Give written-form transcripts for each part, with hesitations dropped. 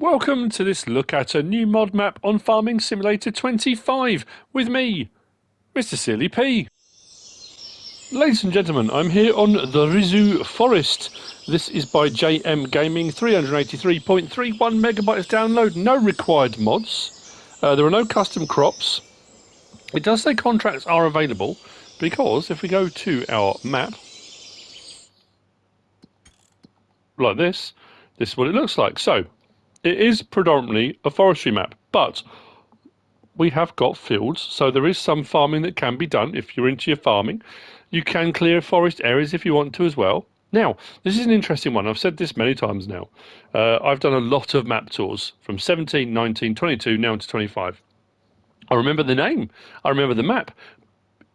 Welcome to this look at a new mod map on Farming Simulator 25 with me, MrSealyp. Ladies and gentlemen, I'm here on the Risoux forest. This is by JM Gaming, 383.31 megabytes download, no required mods. There are no custom crops. It does say contracts are available because if we go to our map, like this is what it looks like. So, it is predominantly a forestry map, but we have got fields, so there is some farming that can be done if you're into your farming. You can clear forest areas if you want to as well. Now, this is an interesting one. I've said this many times now. I've done a lot of map tours from 17, 19, 22, now to 25. I remember the name. I remember the map.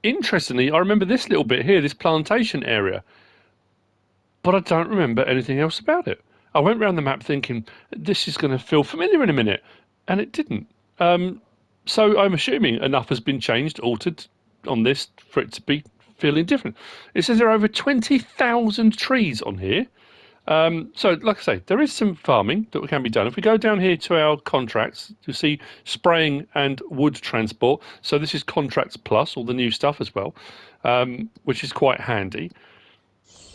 Interestingly, I remember this little bit here, this plantation area, but I don't remember anything else about it. I went around the map thinking, this is going to feel familiar in a minute, and it didn't. So I'm assuming enough has been changed, altered on this for it to be feeling different. It says there are over 20,000 trees on here. So, like I say, there is some farming that can be done. If we go down here to our contracts, you see spraying and wood transport. So this is Contracts Plus, all the new stuff as well, which is quite handy.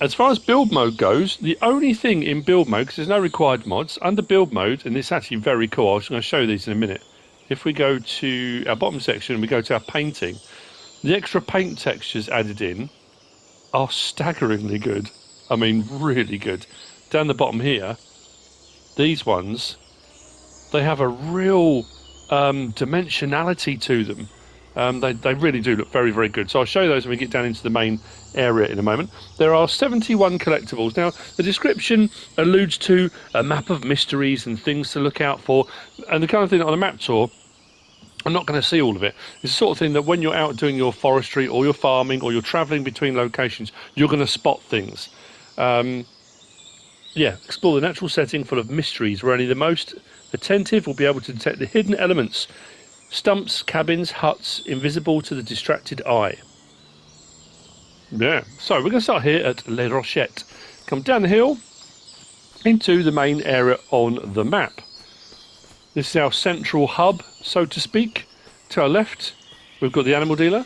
As far as build mode goes, the only thing in build mode, because there's no required mods, under build mode, and it's actually very cool, I'm going to show you these in a minute. If we go to our bottom section and we go to our painting, the extra paint textures added in are staggeringly good. I mean, really good. Down the bottom here, these ones, they have a real dimensionality to them. They really do look very, very good. So I'll show you those when we get down into the main area in a moment. There are 71 collectibles. Now, the description alludes to a map of mysteries and things to look out for, and the kind of thing that on a map tour, I'm not going to see all of it. It's the sort of thing that when you're out doing your forestry or your farming or you're travelling between locations, you're going to spot things. Yeah, explore the natural setting full of mysteries where only the most attentive will be able to detect the hidden elements. Stumps, cabins, huts, invisible to the distracted eye. Yeah, so we're going to start here at Les Rochettes. Come down the hill into the main area on the map. This is our central hub, so to speak. To our left, we've got the animal dealer.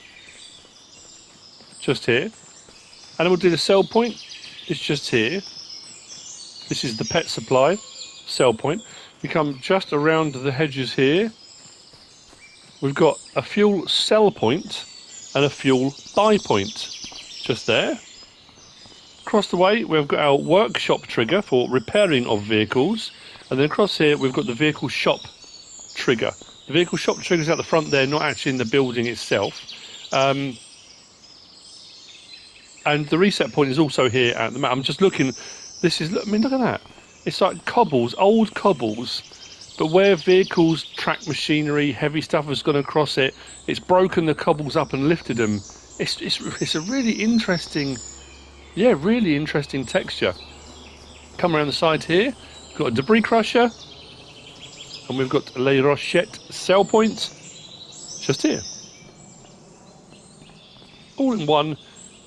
Just here. Animal dealer sell point is just here. This is the pet supply sell point. We come just around the hedges here. We've got a fuel sell point and a fuel buy point just there. Across the way we've got our workshop trigger for repairing of vehicles, and then across here we've got the vehicle shop trigger. The vehicle shop trigger is at the front there, not actually in the building itself. And the reset point is also here at the map. I'm just looking, this is, I mean, look at that. It's like cobbles, old cobbles. But where vehicles, track machinery, heavy stuff has gone across it, it's broken the cobbles up and lifted them. It's a really interesting, yeah, really interesting texture. Come around the side here, we've got a debris crusher, and we've got Les Rochettes sell point, just here. All in one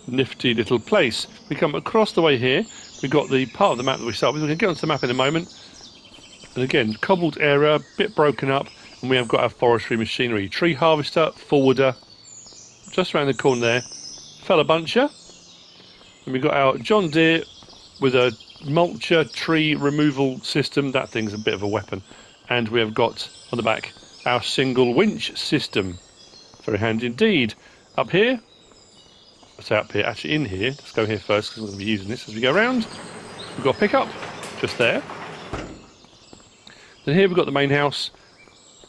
nifty little place. We come across the way here, we've got the part of the map that we start with. We're going to get onto the map in a moment. And again, cobbled area, bit broken up, and we have got our forestry machinery. Tree harvester, forwarder, just around the corner there. Fella buncher. And we've got our John Deere with a mulcher tree removal system. That thing's a bit of a weapon. And we have got, on the back, our single winch system. Very handy indeed. Up here, I say up here, actually in here, let's go here first because we're going to be using this as we go around. We've got a pickup, just there. Then here we've got the main house.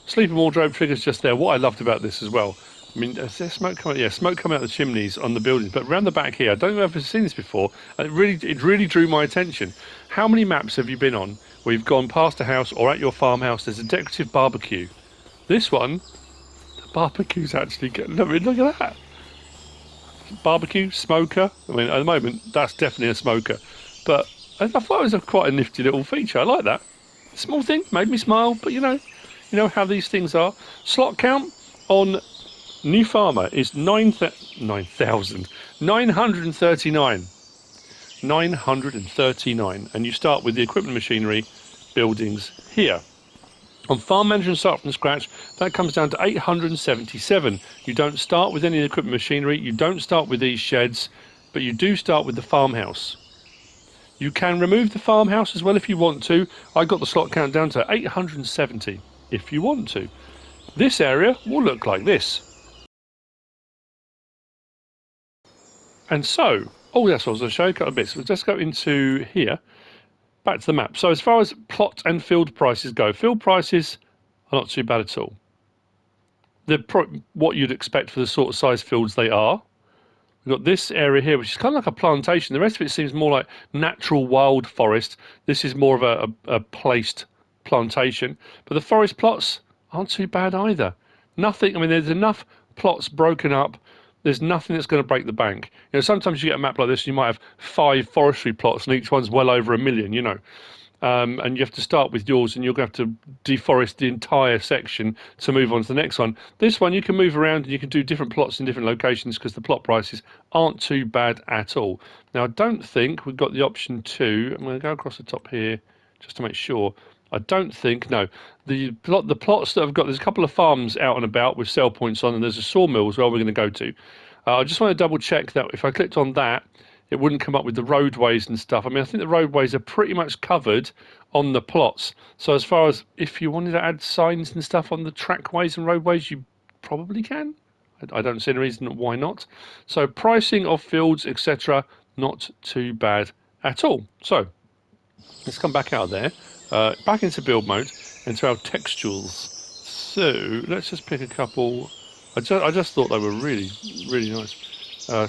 Sleeping wardrobe triggers just there. What I loved about this as well, I mean, is there smoke coming? Yeah, smoke coming out of the chimneys on the buildings. But around the back here, I don't know if I've seen this before, and it really drew my attention. How many maps have you been on where you've gone past a house or at your farmhouse, there's a decorative barbecue? This one, the barbecue's actually good. I mean, look at that. Barbecue, smoker. I mean, at the moment, that's definitely a smoker. But I thought it was quite a nifty little feature. I like that. Small thing, made me smile, but you know how these things are. Slot count on New Farmer is 9,000. 939. 939. And you start with the equipment machinery buildings here. On farm management start from scratch, that comes down to 877. You don't start with any equipment machinery, you don't start with these sheds, but you do start with the farmhouse. You can remove the farmhouse as well if you want to. I got the slot count down to 870 if you want to. This area will look like this. And so, oh that's what I was going to show you a couple of bits. Let's go into here, back to the map. So as far as plot and field prices go, field prices are not too bad at all. They're what you'd expect for the sort of size fields they are. We've got this area here, which is kind of like a plantation. The rest of it seems more like natural wild forest. This is more of a placed plantation. But the forest plots aren't too bad either. Nothing, I mean, there's enough plots broken up. There's nothing that's going to break the bank. You know, sometimes you get a map like this, you might have 5 forestry plots and each one's well over 1 million, you know. And you have to start with yours and you're going to have to deforest the entire section to move on to the next one. This one you can move around and you can do different plots in different locations because the plot prices aren't too bad at all. Now I don't think we've got the option to, I'm going to go across the top here just to make sure. I don't think, no, the plots that I've got, there's a couple of farms out and about with sell points on and there's a sawmill as well we're going to go to. I just want to double check that if I clicked on that, it wouldn't come up with the roadways and stuff. I mean, I think the roadways are pretty much covered on the plots. So as far as if you wanted to add signs and stuff on the trackways and roadways, you probably can. I don't see any reason why not. So pricing of fields, etc., not too bad at all. So let's come back out of there, back into build mode, into our textuals. So let's just pick a couple. I just thought they were really, really nice.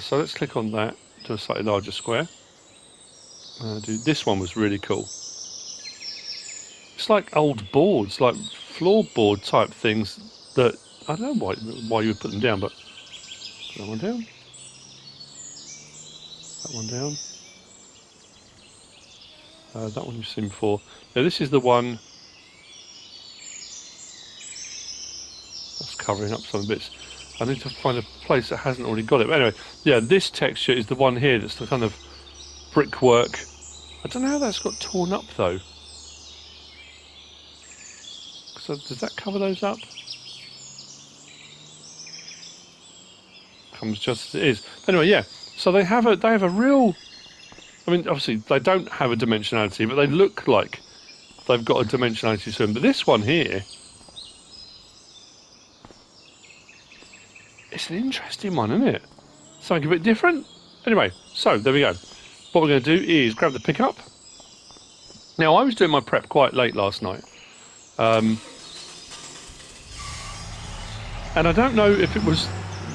So let's click on that. To a slightly larger square. This one was really cool. It's like old boards, like floorboard type things that I don't know why you would put them down, but put that one down. That one down. That one you've seen before. Now this is the one that's covering up some bits. I need to find a place that hasn't already got it. But anyway, yeah, this texture is the one here that's the kind of brickwork. I don't know how that's got torn up though. So does that cover those up? Comes just as it is. Anyway, yeah. So they have a real. I mean, obviously they don't have a dimensionality, but they look like they've got a dimensionality to them. But this one here. It's an interesting one, isn't it? Something a bit different. Anyway, so there we go. What we're going to do is grab the pickup. Now, I was doing my prep quite late last night. And I don't know if it was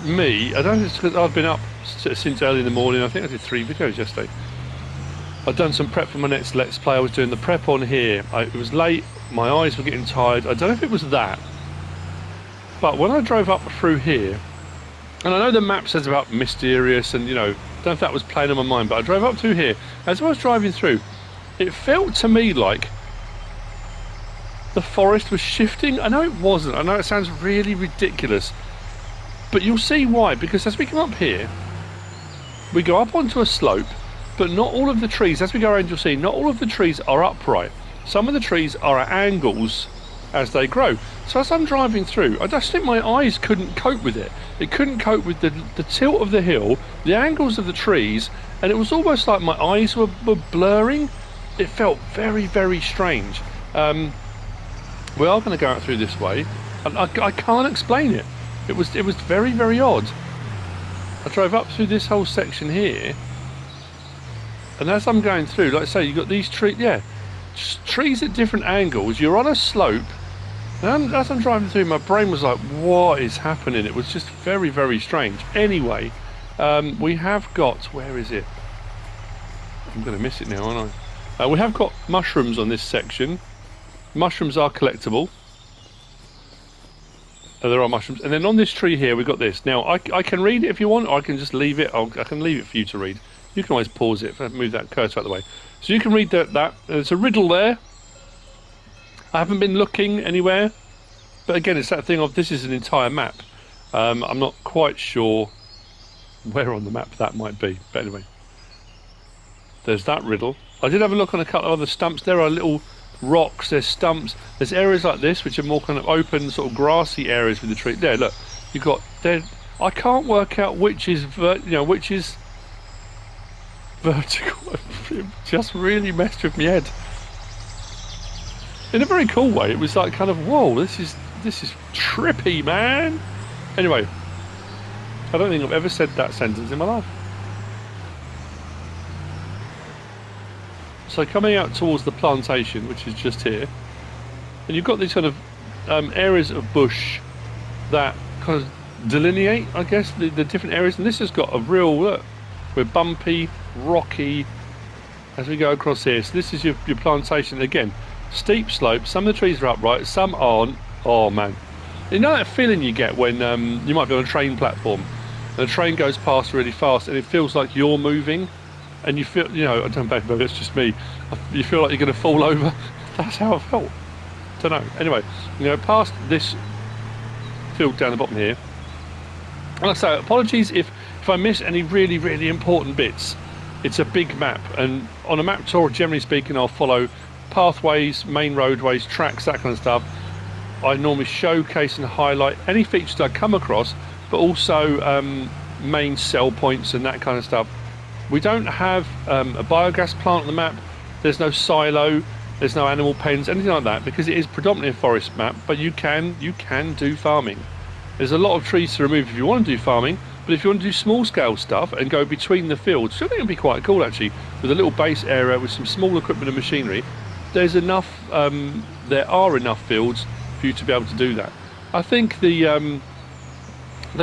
me. I don't know if it's because I've been up since early in the morning. I think I did 3 videos yesterday. I'd done some prep for my next Let's Play. I was doing the prep on here. It was late. My eyes were getting tired. I don't know if it was that. But when I drove up through here, and I know the map says about mysterious and, you know, I don't know if that was playing on my mind, but I drove up through here. As I was driving through, it felt to me like the forest was shifting. I know it wasn't. I know it sounds really ridiculous. But you'll see why. Because as we come up here, we go up onto a slope, but not all of the trees, as we go around you'll see, not all of the trees are upright. Some of the trees are at angles as they grow. So as I'm driving through, I just think my eyes couldn't cope with it. It couldn't cope with the tilt of the hill, the angles of the trees, and it was almost like my eyes were blurring. It felt very, very strange. We are going to go out through this way, and I can't explain it. It was very, very odd. I drove up through this whole section here, and as I'm going through, like I say, you've got these trees, yeah, trees at different angles. You're on a slope. And as I'm driving through, my brain was like, what is happening? It was just very, very strange. Anyway, we have got, where is it? I'm going to miss it now, aren't I? We have got mushrooms on this section. Mushrooms are collectible. There are mushrooms. And then on this tree here, we've got this. Now, I can read it if you want, or I can just leave it. I can leave it for you to read. You can always pause it if I move that cursor out of the way. So you can read that. There's a riddle there. I haven't been looking anywhere, but again, it's that thing of this is an entire map. I'm not quite sure where on the map that might be, but anyway, there's that riddle. I did have a look on a couple of other stumps. There are little rocks, there's stumps, there's areas like this which are more kind of open, sort of grassy areas with the tree. There, look, you've got there. I can't work out which is which is vertical. It just really messed with my head. In a very cool way. It was like kind of, whoa, this is trippy, man. Anyway, I don't think I've ever said that sentence in my life. So coming out towards the plantation, which is just here, and you've got these kind of areas of bush that kind of delineate, I guess, the different areas. And this has got a real look. We're bumpy, rocky as we go across here. So this is your plantation again. Steep slope. Some of the trees are upright, some aren't. Oh man, you know that feeling you get when you might be on a train platform and the train goes past really fast and it feels like you're moving, and you feel, I don't know, maybe it's just me, you feel like you're going to fall over. That's how I felt. Don't know. Anyway, past this field down the bottom here. And like I say, apologies if I miss any really, really important bits. It's a big map, and on a map tour, generally speaking, I'll follow pathways, main roadways, tracks, that kind of stuff. I normally showcase and highlight any features I come across, but also main sell points and that kind of stuff. We don't have a biogas plant on the map. There's no silo, there's no animal pens, anything like that, because it is predominantly a forest map. But you can do farming. There's a lot of trees to remove if you want to do farming, but if you want to do small scale stuff and go between the fields, which I think would be quite cool actually, with a little base area with some small equipment and machinery, there's enough. There are enough fields for you to be able to do that. I think the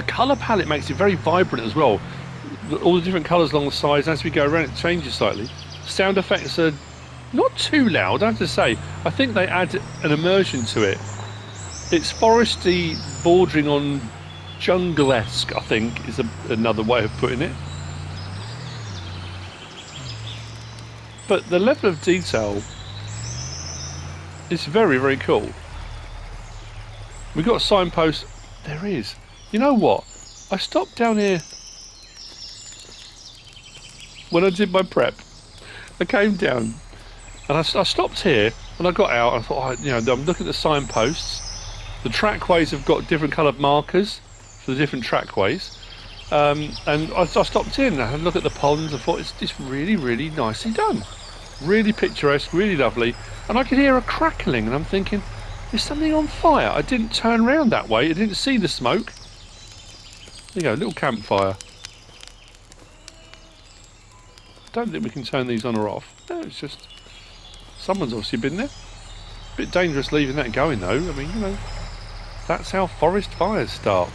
colour palette makes it very vibrant as well. All the different colours along the sides, as we go around it changes slightly. Sound effects are not too loud, I have to say. I think they add an immersion to it. It's foresty, bordering on jungle-esque, I think, is another way of putting it. But the level of detail is very, very cool. We've got a signpost. There is. You know what? I stopped down here when I did my prep. I came down and I stopped here and I got out and I thought, I'm looking at the signposts. The trackways have got different coloured markers for the different trackways. And I stopped in and I had a look at the ponds. I thought it's really, really nicely done. Really picturesque, really lovely. And I could hear a crackling and I'm thinking, is something on fire? I didn't turn around that way. I didn't see the smoke. There you go, a little campfire. Don't think we can turn these on or off. No, it's just someone's obviously been there. Bit dangerous leaving that going though. I mean, that's how forest fires start.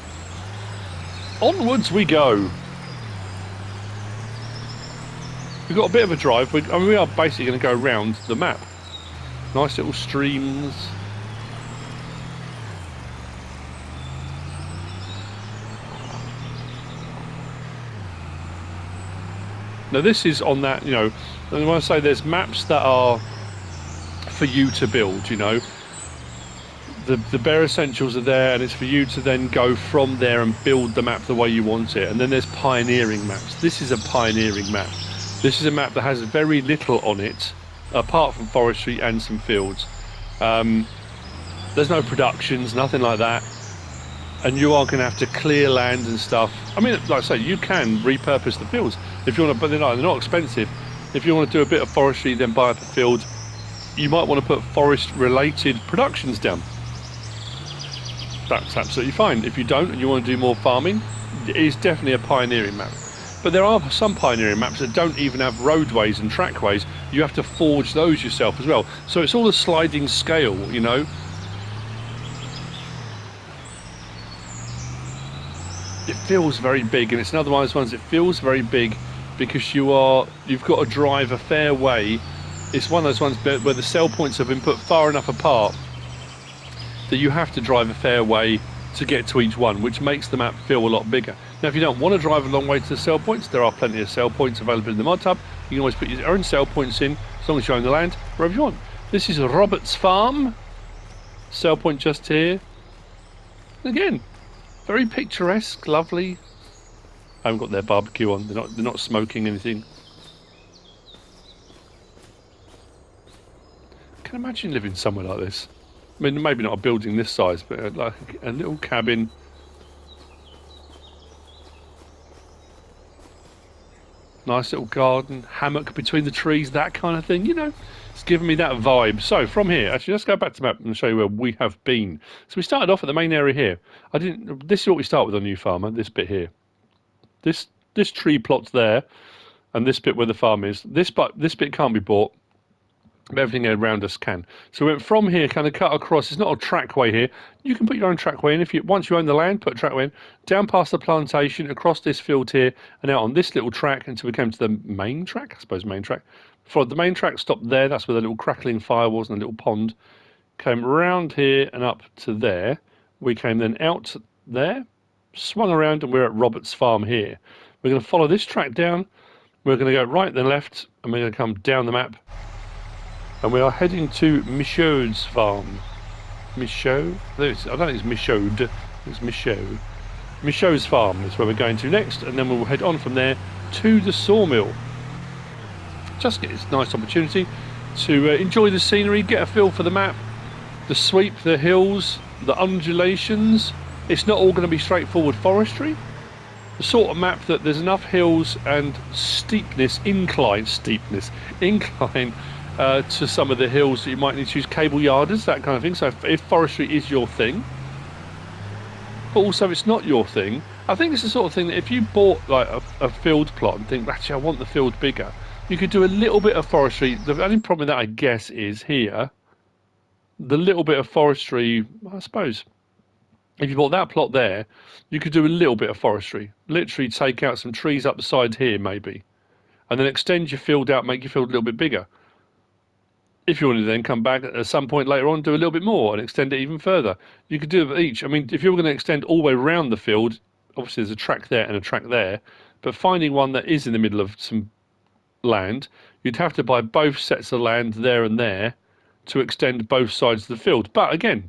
Onwards we go. We've got a bit of a drive. We are basically going to go around the map. Nice little streams. Now this is on that, and when I say there's maps that are for you to build, the bare essentials are there and it's for you to then go from there and build the map the way you want it. And then there's pioneering maps. This is a pioneering map. This is a map that has very little on it, apart from forestry and some fields. There's no productions, nothing like that. And you are going to have to clear land and stuff. I mean, like I say, you can repurpose the fields if you want to, but they're not expensive. If you want to do a bit of forestry, then buy up a field. You might want to put forest-related productions down. That's absolutely fine. If you don't and you want to do more farming, it is definitely a pioneering map. But there are some pioneering maps that don't even have roadways and trackways. You have to forge those yourself as well. So it's all a sliding scale, It feels very big, and it's another one of those ones that feels very big because you've got to drive a fair way. It's one of those ones where the sell points have been put far enough apart that you have to drive a fair way to get to each one, which makes the map feel a lot bigger. Now, if you don't want to drive a long way to the sell points, there are plenty of sell points available in the mod hub. You can always put your own sell points in, as long as you own the land, wherever you want. This is Robert's Farm. Sell point just here. Again, very picturesque, lovely. I haven't got their barbecue on. They're not smoking anything. can imagine living somewhere like this. I mean, maybe not a building this size, but like a little cabin. Nice little garden, hammock between the trees, that kind of thing, you know. It's giving me that vibe. So from here, actually, let's go back to the map and show you where we have been. So we started off at the main area here. This is what we start with on New Farmer, this bit here. This tree plot's there, and this bit where the farm is. This bit can't be bought, but everything around us can. So we went from here, kind of cut across. It's not a trackway here. You can put your own trackway in. Once you own the land, put a trackway in. Down past the plantation, across this field here, and out on this little track until we came to the main track, I suppose main track. For the main track stopped there. That's where the little crackling fire was and a little pond. Came round here and up to there. We came then out there, swung around, and we're at Robert's farm here. We're going to follow this track down. We're going to go right then left, and we're going to come down the map. And we are heading to Michaud's farm. Michaud? I don't think it's Michaud. It's Michaud. Michaud's farm is where we're going to next, and then we'll head on from there to the sawmill. Just get this nice opportunity to enjoy the scenery, get a feel for the map, the sweep, the hills, the undulations. It's not all going to be straightforward forestry. The sort of map that there's enough hills and incline to some of the hills that you might need to use cable yarders, that kind of thing. So if forestry is your thing, but also it's not your thing, I think it's the sort of thing that if you bought like a field plot and think, actually I want the field bigger, you could do a little bit of forestry. The only problem with that, I guess, is here, the little bit of forestry, I suppose, if you bought that plot there, you could do a little bit of forestry. Literally take out some trees up the side here, maybe, and then extend your field out, make your field a little bit bigger. If you wanted to then come back at some point later on, do a little bit more and extend it even further. You could do it each. I mean, if you were going to extend all the way around the field, obviously there's a track there and a track there, but finding one that is in the middle of some land, you'd have to buy both sets of land there and there to extend both sides of the field. But again,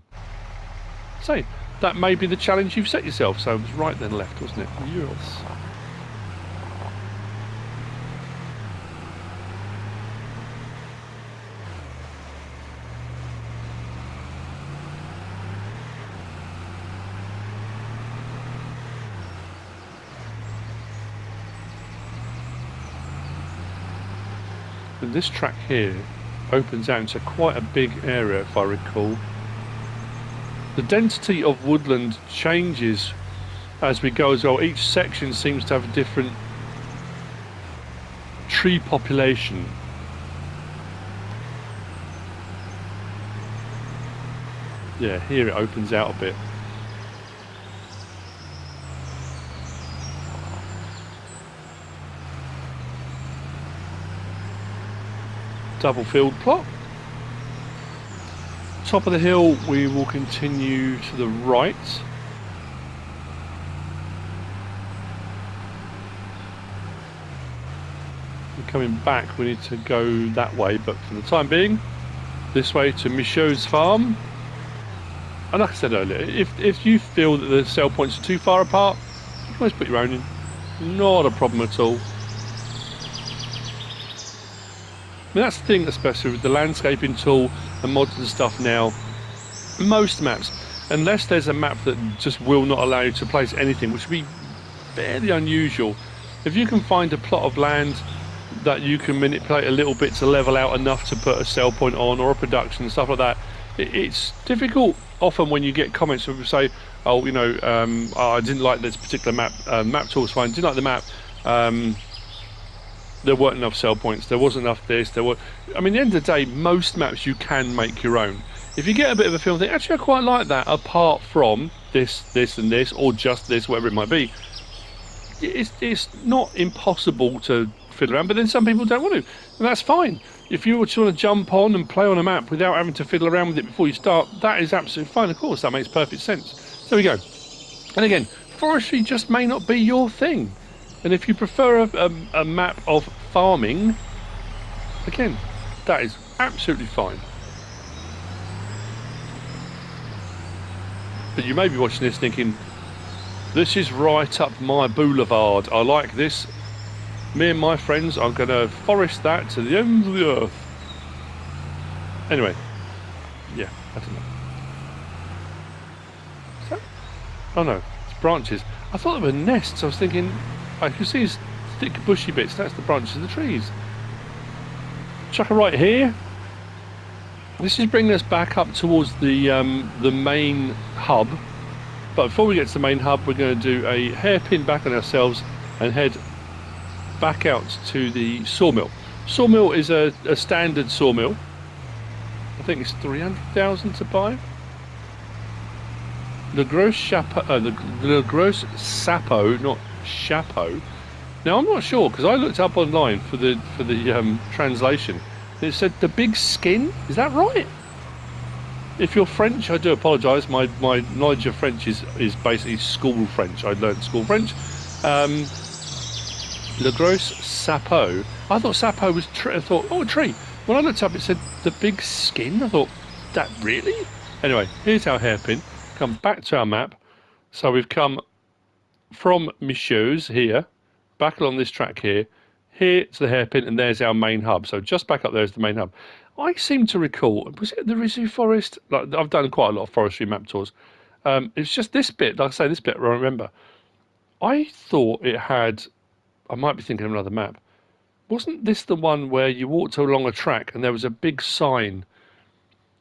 say that may be the challenge you've set yourself. So it was right then left, wasn't it? Yes. And this track here opens out into quite a big area, if I recall. The density of woodland changes as we go as well. Each section seems to have a different tree population. Yeah, here it opens out a bit. Double field plot. Top of the hill, we will continue to the right. And coming back, we need to go that way, but for the time being, this way to Michaud's farm. And like I said earlier, if you feel that the sell points are too far apart, you can always put your own in. Not a problem at all. I mean, that's the thing, especially with the landscaping tool and mods and stuff now. Most maps, unless there's a map that just will not allow you to place anything, which would be fairly unusual, if you can find a plot of land that you can manipulate a little bit to level out enough to put a sell point on or a production and stuff like that, it's difficult often when you get comments where people say, oh, you know, oh, I didn't like this particular map, map tool's fine, didn't like the map, there weren't enough sell points, there wasn't enough this, I mean, at the end of the day, most maps you can make your own. If you get a bit of a feel and think, actually I quite like that, apart from this, this and this, or just this, whatever it might be, it's not impossible to fiddle around, but then some people don't want to, and that's fine. If you just want to jump on and play on a map without having to fiddle around with it before you start, that is absolutely fine. Of course, that makes perfect sense. There we go. And again, forestry just may not be your thing. And if you prefer a map of farming, again, that is absolutely fine. But you may be watching this thinking, this is right up my boulevard. I like this. Me and my friends are going to forest that to the end of the earth. Anyway, Yeah, I don't know. Is that? Oh no, it's branches. I thought they were nests. I was thinking, I can see these thick bushy bits. That's the branches of the trees. Chuck it right here. This is bringing us back up towards the main hub. But before we get to the main hub, we're going to do a hairpin back on ourselves and head back out to the sawmill. Sawmill is a standard sawmill. I think it's 300,000 to buy. Le Gros Sapo, not Chapeau. Now I'm not sure because I looked up online for the translation. It said the big skin. Is that right? If you're French, I do apologise. My knowledge of French is basically school French. I learnt school French. Le Gros Sapo. I thought Sapo was tree. I thought, oh, a tree. When I looked up, it said the big skin. I thought, that really? Anyway, here's our hairpin. Come back to our map. So we've come from Mich's here, back along this track here to the hairpin, and there's our main hub. So just back up there is the main hub. I seem to recall, was it the Risoux forest? Like, I've done quite a lot of forestry map tours. It's just this bit, like I say, this bit I remember. I thought it had, I might be thinking of another map. Wasn't this the one where you walked along a track and there was a big sign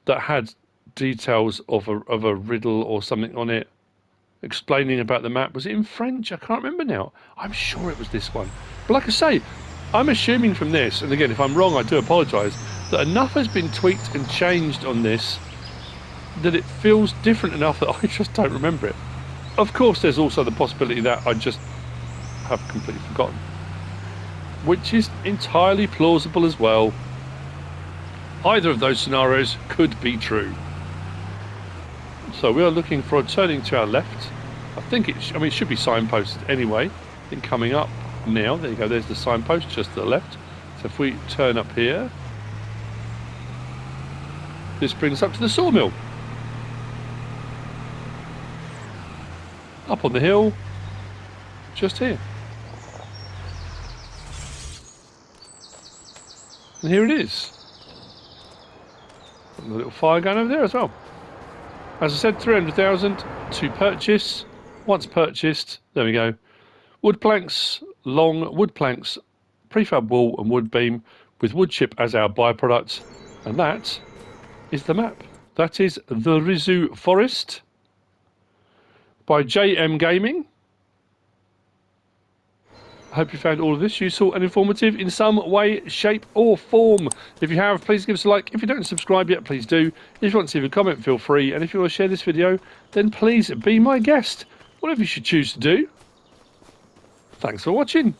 that had details of a riddle or something on it, explaining about the map? Was it in French? I can't remember now. I'm sure it was this one. But like I say, I'm assuming from this, and again, if I'm wrong, I do apologise, that enough has been tweaked and changed on this that it feels different enough that I just don't remember it. Of course, there's also the possibility that I just have completely forgotten, which is entirely plausible as well. Either of those scenarios could be true. So we are looking for a turning to our left. I think it should be signposted anyway. I think coming up now, there you go, there's the signpost just to the left. So if we turn up here, this brings us up to the sawmill. Up on the hill, just here. And here it is. And a little fire going over there as well. As I said, 300,000 to purchase. Once purchased, there we go. Wood planks, long wood planks, prefab wall and wood beam with wood chip as our byproduct. And that is the map. That is the Risoux Forest by JM Gaming. I hope you found all of this useful and informative in some way, shape or form. If you have, please give us a like. If you don't subscribe yet, please do. If you want to leave a comment, feel free. And if you want to share this video, then please be my guest. Whatever you should choose to do. Thanks for watching.